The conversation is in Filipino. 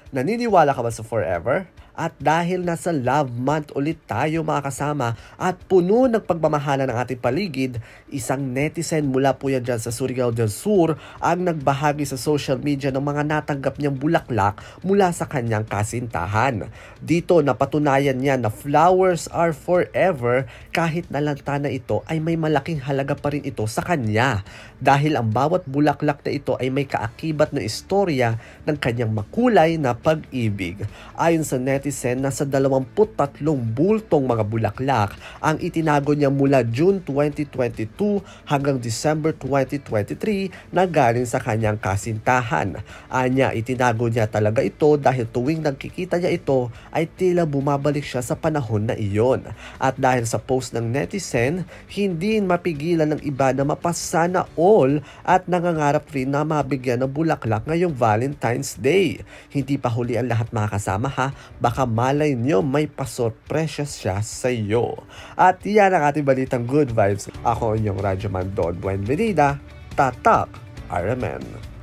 Naniniwala ka ba sa forever? At dahil nasa love month ulit tayo mga kasama at puno ng pagmamahala ng ating paligid, isang netizen mula po yan dyan sa Surigao del Sur ang nagbahagi sa social media ng mga natanggap niyang bulaklak mula sa kanyang kasintahan. Dito napatunayan niya na flowers are forever kahit nalanta na ito ay may malaking halaga pa rin ito sa kanya. Dahil ang bawat bulaklak na ito ay may kaakibat na istorya ng kanyang makulay na pag-ibig. Ayon sa netizen, nasa 23 bultong mga bulaklak ang itinago niya mula June 2022 hanggang December 2023 na galing sa kanyang kasintahan. Anya, itinago niya talaga ito dahil tuwing nagkikita niya ito ay tila bumabalik siya sa panahon na iyon. At dahil sa post ng netizen, hindi mapigilan ng iba na mapasana all at nangangarap rin na mabigyan ng bulaklak ngayong Valentine's Day. Hindi pa huli ang lahat mga kasama ha, baka malay nyo may pasorpresya siya sa iyo. At yan ang ating balitang good vibes. Ako inyong Radyo Man Don Buenvenida, Tatak RMN.